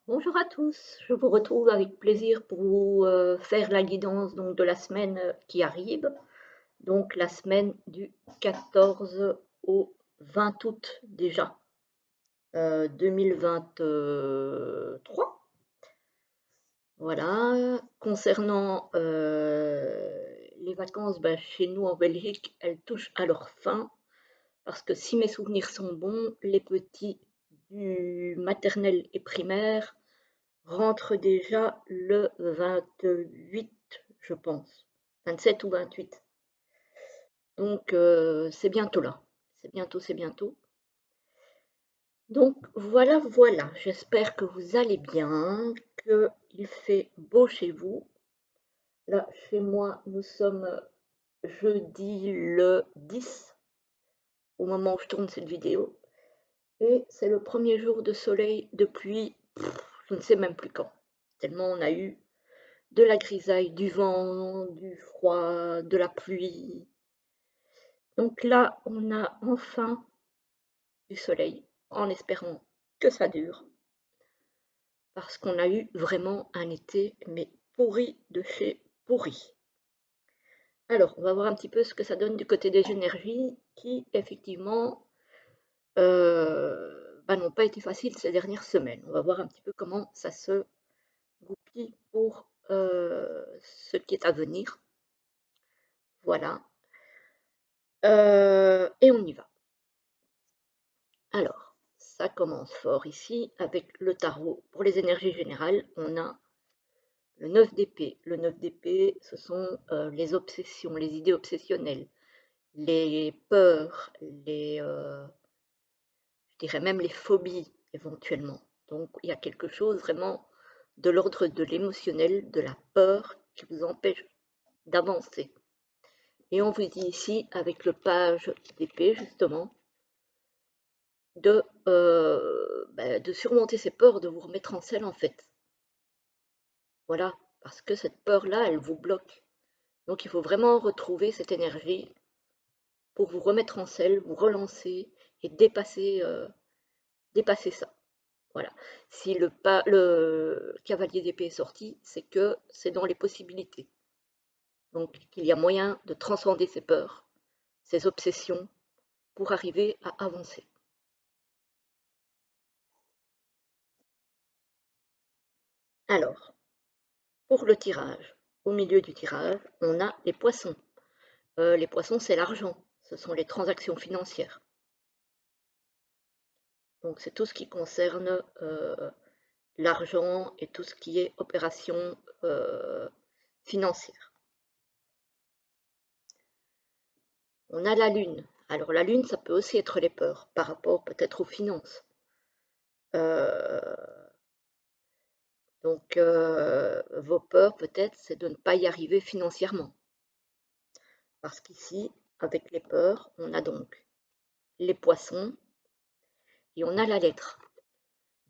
Bonjour à tous, je vous retrouve avec plaisir pour vous faire la guidance donc, de la semaine qui arrive, donc la semaine du 14 au 20 août déjà 2023. Voilà, concernant les vacances, ben, chez nous en Belgique, elles touchent à leur fin parce que si mes souvenirs sont bons, les petits du maternel et primaire rentre déjà le 28, je pense. 27 ou 28. Donc, c'est bientôt là. C'est bientôt, c'est bientôt. Donc, voilà, voilà. J'espère que vous allez bien, qu'il fait beau chez vous. Là, chez moi, nous sommes jeudi le 10, au moment où je tourne cette vidéo. Et c'est le premier jour de soleil depuis, je ne sais même plus quand. Tellement on a eu de la grisaille, du vent, du froid, de la pluie. Donc là, on a enfin du soleil, en espérant que ça dure, parce qu'on a eu vraiment un été, mais pourri de chez pourri. Alors, on va voir un petit peu ce que ça donne du côté des énergies, qui effectivement n'ont pas été faciles ces dernières semaines. On va voir un petit peu comment ça se goupille pour ce qui est à venir. Voilà. Et on y va. Alors, ça commence fort ici avec le tarot. Pour les énergies générales, on a le 9 d'épée. Le 9 d'épée, ce sont les obsessions, les idées obsessionnelles, les peurs, je dirais même les phobies éventuellement. Donc, il y a quelque chose vraiment de l'ordre de l'émotionnel, de la peur qui vous empêche d'avancer. Et on vous dit ici, avec le page d'épée, justement, de surmonter ces peurs, de vous remettre en selle en fait. Voilà, parce que cette peur-là, elle vous bloque. Donc il faut vraiment retrouver cette énergie pour vous remettre en selle, vous relancer et dépasser ça. Voilà. Si le cavalier d'épée est sorti, c'est que c'est dans les possibilités. Donc qu'il y a moyen de transcender ces peurs, ces obsessions, pour arriver à avancer. Alors, pour le tirage, au milieu du tirage, on a les poissons. Les poissons, c'est l'argent, ce sont les transactions financières. Donc c'est tout ce qui concerne l'argent et tout ce qui est opération financière. On a la lune. Alors la lune, ça peut aussi être les peurs par rapport peut-être aux finances. Donc vos peurs peut-être, c'est de ne pas y arriver financièrement. Parce qu'ici, avec les peurs, on a donc les poissons et on a la lettre.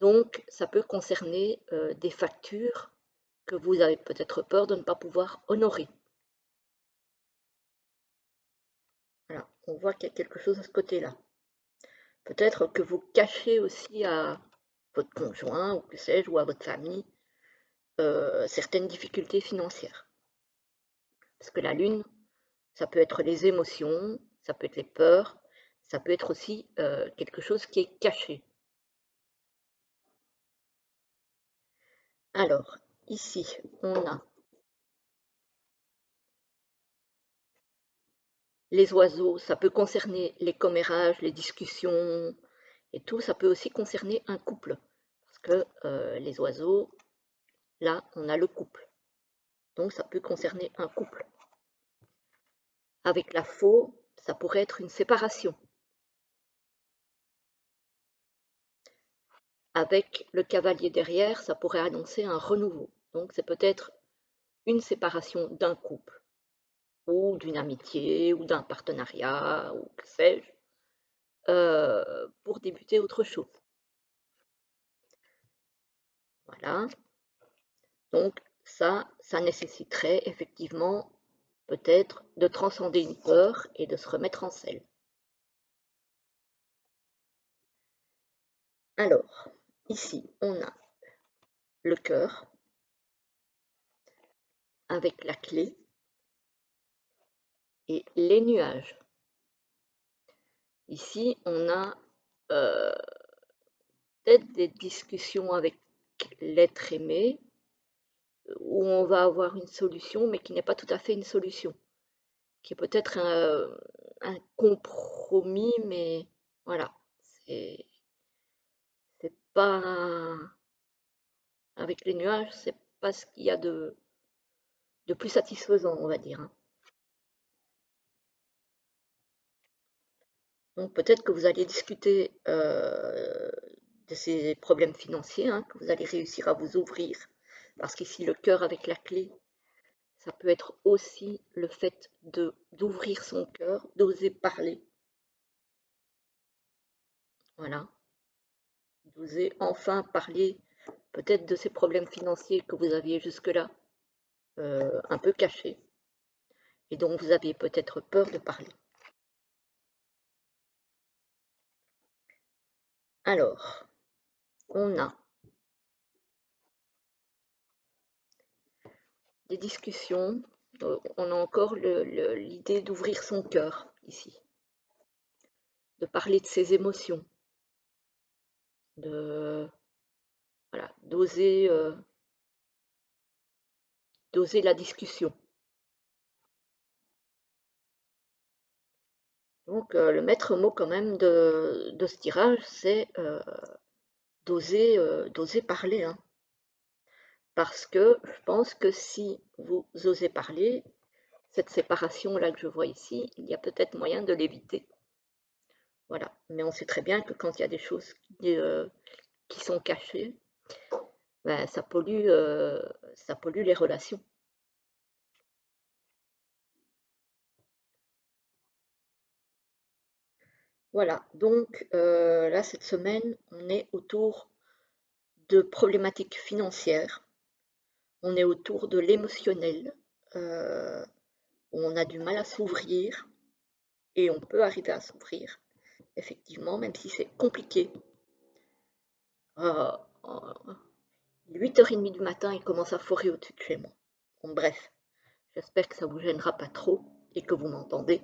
Donc, ça peut concerner des factures que vous avez peut-être peur de ne pas pouvoir honorer. Voilà, on voit qu'il y a quelque chose à ce côté-là. Peut-être que vous cachez aussi à votre conjoint, ou que sais-je, ou à votre famille, certaines difficultés financières. Parce que la lune, ça peut être les émotions, ça peut être les peurs, ça peut être aussi quelque chose qui est caché. Alors, ici, on a les oiseaux, ça peut concerner les commérages, les discussions et tout. Ça peut aussi concerner un couple. Parce que les oiseaux, là, on a le couple. Donc, ça peut concerner un couple. Avec la faux, ça pourrait être une séparation. Avec le cavalier derrière, ça pourrait annoncer un renouveau. Donc, c'est peut-être une séparation d'un couple, ou d'une amitié, ou d'un partenariat, ou que sais-je, pour débuter autre chose. Voilà. Donc ça nécessiterait effectivement peut-être de transcender une peur et de se remettre en selle. Alors, ici, on a le cœur avec la clé et les nuages. Ici, on a peut-être des discussions avec l'être aimé où on va avoir une solution, mais qui n'est pas tout à fait une solution, qui est peut-être un compromis, mais voilà, c'est pas avec les nuages, c'est pas ce qu'il y a de plus satisfaisant, on va dire, hein. Donc peut-être que vous allez discuter de ces problèmes financiers, hein, que vous allez réussir à vous ouvrir, parce qu'ici le cœur avec la clé, ça peut être aussi le fait d'ouvrir son cœur, d'oser parler, voilà, d'oser enfin parler peut-être de ces problèmes financiers que vous aviez jusque-là un peu cachés et dont vous aviez peut-être peur de parler. Alors, on a des discussions, on a encore l'idée d'ouvrir son cœur ici, de parler de ses émotions, de voilà, d'oser la discussion. Donc le maître mot quand même de ce tirage, c'est d'oser parler, hein. Parce que je pense que si vous osez parler, cette séparation-là que je vois ici, il y a peut-être moyen de l'éviter. Voilà. Mais on sait très bien que quand il y a des choses qui sont cachées, ben, ça pollue les relations. Voilà. Donc là, cette semaine, on est autour de problématiques financières, on est autour de l'émotionnel, où on a du mal à s'ouvrir, et on peut arriver à s'ouvrir, effectivement, même si c'est compliqué. 8h30 du matin, il commence à forer au-dessus de chez moi. Bon, bref, j'espère que ça vous gênera pas trop et que vous m'entendez.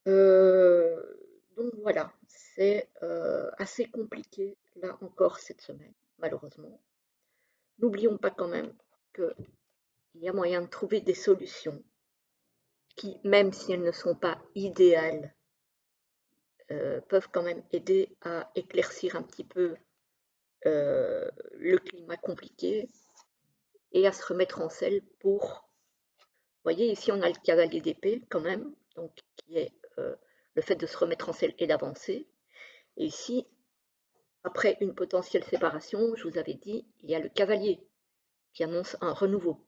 Donc voilà, c'est assez compliqué, là encore, cette semaine, malheureusement. N'oublions pas quand même qu'il y a moyen de trouver des solutions qui, même si elles ne sont pas idéales, peuvent quand même aider à éclaircir un petit peu le climat compliqué et à se remettre en selle pour... Vous voyez, ici on a le cavalier d'épée quand même, donc qui est le fait de se remettre en selle et d'avancer. Et ici, après une potentielle séparation, je vous avais dit, il y a le cavalier qui annonce un renouveau.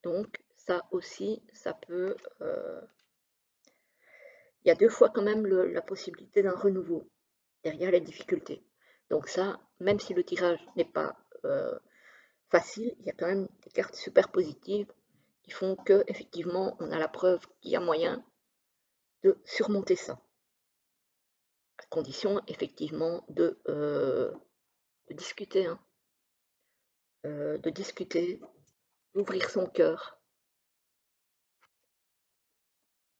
Donc ça aussi, ça peut... il y a 2 fois quand même la possibilité d'un renouveau derrière les difficultés. Donc ça, même si le tirage n'est pas facile, il y a quand même des cartes super positives qui font que effectivement on a la preuve qu'il y a moyen de surmonter ça, à condition effectivement de discuter, hein, d'ouvrir son cœur,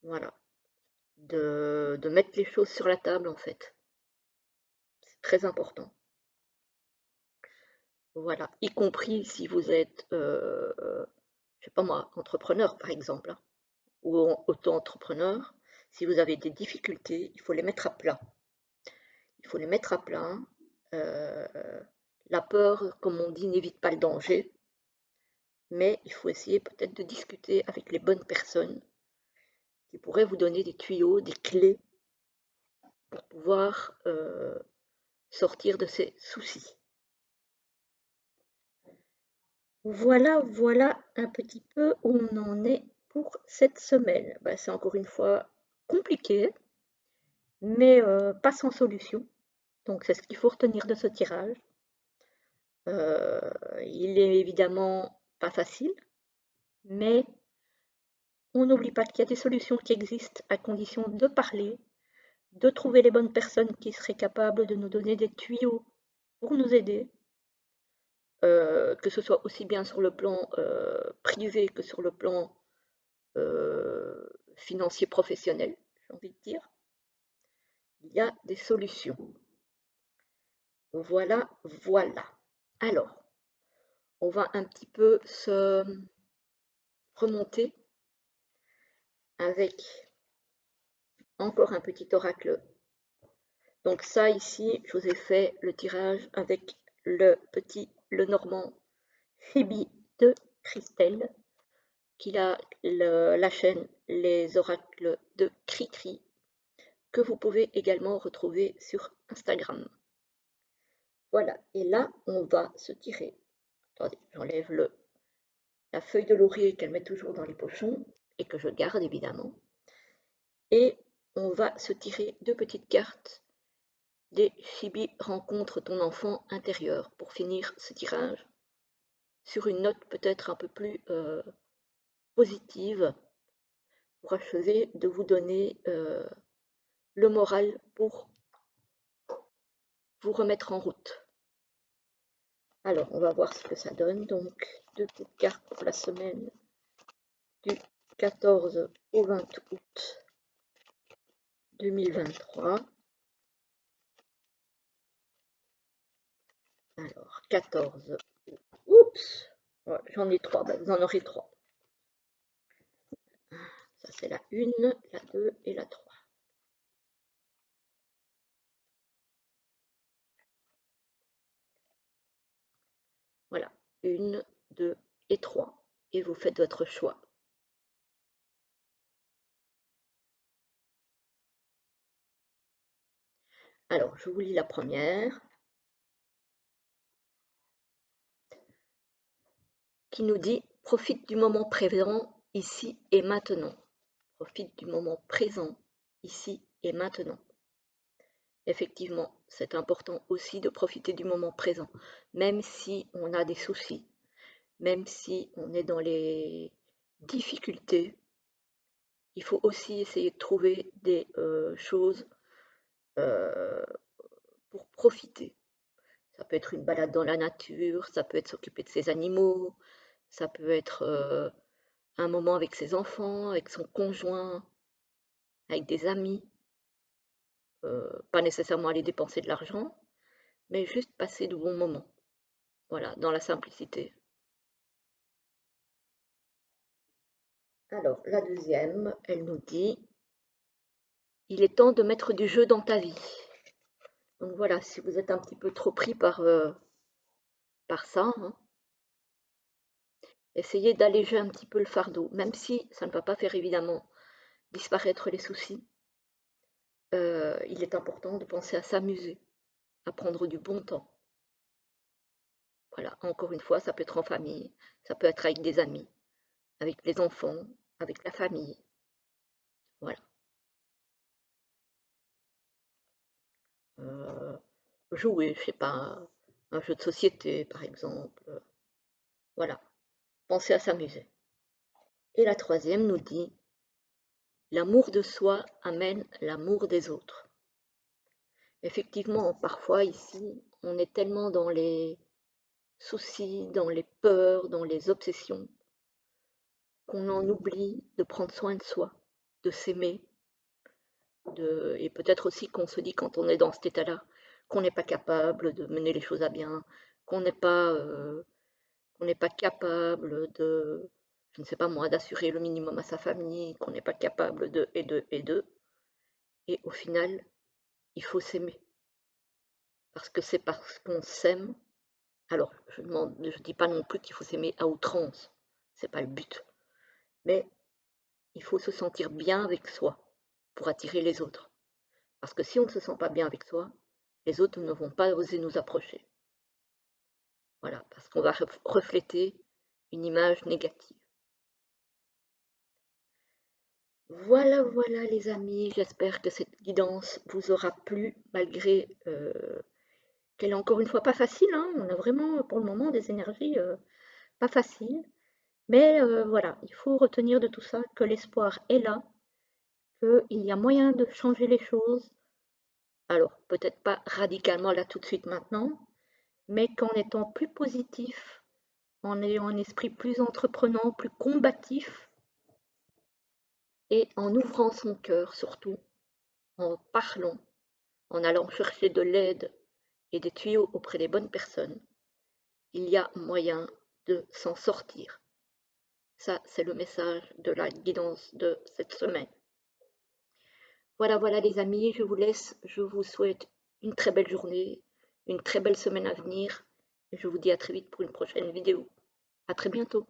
voilà, de mettre les choses sur la table en fait, c'est très important. Voilà, y compris si vous êtes, je sais pas moi, entrepreneur par exemple, hein, ou auto-entrepreneur, si vous avez des difficultés, il faut les mettre à plat. Il faut les mettre à plat. La peur, comme on dit, n'évite pas le danger, mais il faut essayer peut-être de discuter avec les bonnes personnes qui pourraient vous donner des tuyaux, des clés pour pouvoir sortir de ces soucis. Voilà, voilà un petit peu où on en est pour cette semaine. Ben, c'est encore une fois compliqué, mais pas sans solution. Donc c'est ce qu'il faut retenir de ce tirage. Il est évidemment pas facile, mais on n'oublie pas qu'il y a des solutions qui existent à condition de parler, de trouver les bonnes personnes qui seraient capables de nous donner des tuyaux pour nous aider, que ce soit aussi bien sur le plan privé que sur le plan financier professionnel, j'ai envie de dire. Il y a des solutions. Voilà, voilà. Alors, on va un petit peu se remonter avec encore un petit oracle. Donc ça ici, je vous ai fait le tirage avec le normand Phoebe de Christelle, qui a la chaîne Les Oracles de Cricri, que vous pouvez également retrouver sur Instagram. Voilà, et là, on va se tirer. Attendez, j'enlève la feuille de laurier qu'elle met toujours dans les pochons, et que je garde évidemment. Et on va se tirer deux petites cartes des Phoebe rencontre ton enfant intérieur pour finir ce tirage sur une note peut-être un peu plus positive, pour achever de vous donner le moral pour vous remettre en route. Alors, on va voir ce que ça donne. Donc, deux petites cartes pour la semaine du 14 au 20 août 2023. Alors, 14. Oups, ouais, j'en ai trois. Vous en aurez trois. Ça, c'est la 1, la 2 et la 3. Voilà, 1, 2 et 3. Et vous faites votre choix. Alors, je vous lis la première, qui nous dit « Profite du moment présent, ici et maintenant ». Profite du moment présent, ici et maintenant. Effectivement, c'est important aussi de profiter du moment présent, même si on a des soucis, même si on est dans les difficultés. Il faut aussi essayer de trouver des choses euh, pour profiter. Ça peut être une balade dans la nature, ça peut être s'occuper de ses animaux, ça peut être un moment avec ses enfants, avec son conjoint, avec des amis. Pas nécessairement aller dépenser de l'argent, mais juste passer de bons moments. Voilà, dans la simplicité. Alors, la deuxième, elle nous dit « Il est temps de mettre du jeu dans ta vie ». Donc voilà, si vous êtes un petit peu trop pris par ça, hein, essayez d'alléger un petit peu le fardeau, même si ça ne va pas faire évidemment disparaître les soucis. Il est important de penser à s'amuser, à prendre du bon temps. Voilà, encore une fois, ça peut être en famille, ça peut être avec des amis, avec les enfants, avec la famille. Voilà. Jouer, je sais pas, un jeu de société par exemple. Voilà, penser à s'amuser. Et la troisième nous dit l'amour de soi amène l'amour des autres. Effectivement, parfois ici, on est tellement dans les soucis, dans les peurs, dans les obsessions, qu'on en oublie de prendre soin de soi, de s'aimer, et peut-être aussi qu'on se dit quand on est dans cet état-là, qu'on n'est pas capable de mener les choses à bien, qu'on n'est pas, qu'on n'est pas capable de, je ne sais pas moi, d'assurer le minimum à sa famille, qu'on n'est pas capable de, et de, et de. Et au final, il faut s'aimer. Parce que c'est parce qu'on s'aime. Alors, je ne dis pas non plus qu'il faut s'aimer à outrance. C'est pas le but. Mais il faut se sentir bien avec soi pour attirer les autres. Parce que si on ne se sent pas bien avec soi, les autres ne vont pas oser nous approcher. Voilà, parce qu'on va refléter une image négative. Voilà, voilà les amis, j'espère que cette guidance vous aura plu, malgré qu'elle est encore une fois pas facile, hein. On a vraiment pour le moment des énergies pas faciles. Mais voilà, il faut retenir de tout ça que l'espoir est là, qu'il y a moyen de changer les choses. Alors, peut-être pas radicalement là tout de suite maintenant, mais qu'en étant plus positif, en ayant un esprit plus entreprenant, plus combatif, et en ouvrant son cœur surtout, en parlant, en allant chercher de l'aide et des tuyaux auprès des bonnes personnes, il y a moyen de s'en sortir. Ça, c'est le message de la guidance de cette semaine. Voilà, voilà les amis, je vous laisse. Je vous souhaite une très belle journée, une très belle semaine à venir. Et je vous dis à très vite pour une prochaine vidéo. À très bientôt.